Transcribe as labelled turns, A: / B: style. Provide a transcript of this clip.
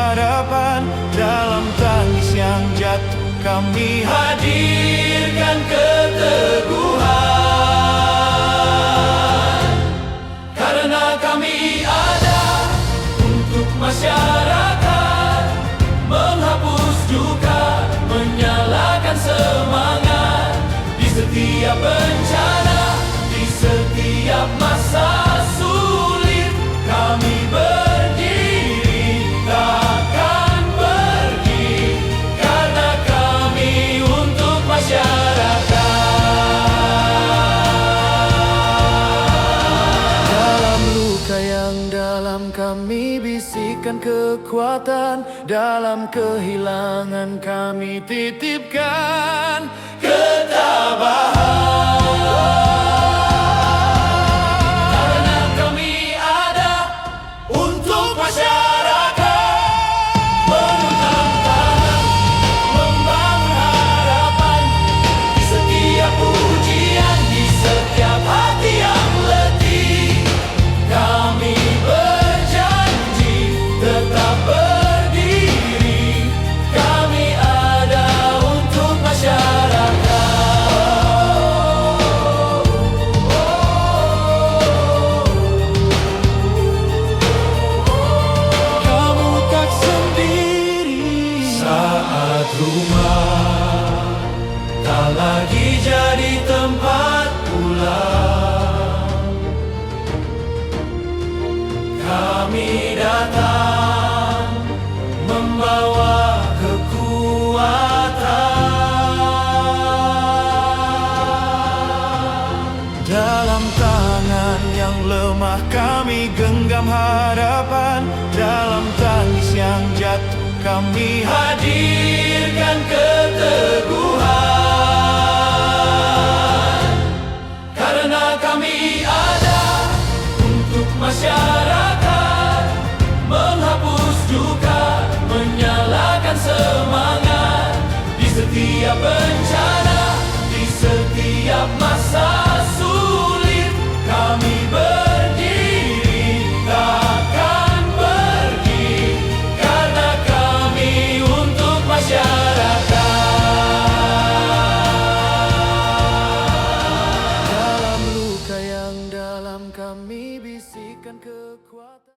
A: harapan. Dalam tangis yang jatuh kami hadirkan keteguhan. Karena kami ada untuk masyarakat, menghapus duka, menyalakan semangat. Di setiap bencana, di setiap masa sulit, kami berdiri, takkan pergi. Karena kami untuk masyarakat. Dalam luka yang dalam kami bisikan kekuatan. Dalam kehilangan kami titipkan ketabahan. Karena kami ada untuk masyarakat, menentang tangan, membangun harapan. Di setiap ujian, di setiap hati yang letih, kami berjanji tetap berdiri. Kami ada untuk masyarakat. Kamu tak sendiri. Saat rumah tak lagi jadi tempat pulang, kami datang membawa kekuatan. Dalam tangan yang lemah kami genggam harapan. Dalam tangis yang jatuh kami hadirkan keteguhan. Karena kami ada untuk masyarakat, menghapus duka, menyalakan semangat. Di setiap bencana, di setiap masa sulit, kami berdiri, takkan pergi. Karena kami untuk masyarakat. Dalam luka yang dalam kami bisikan kekuatan.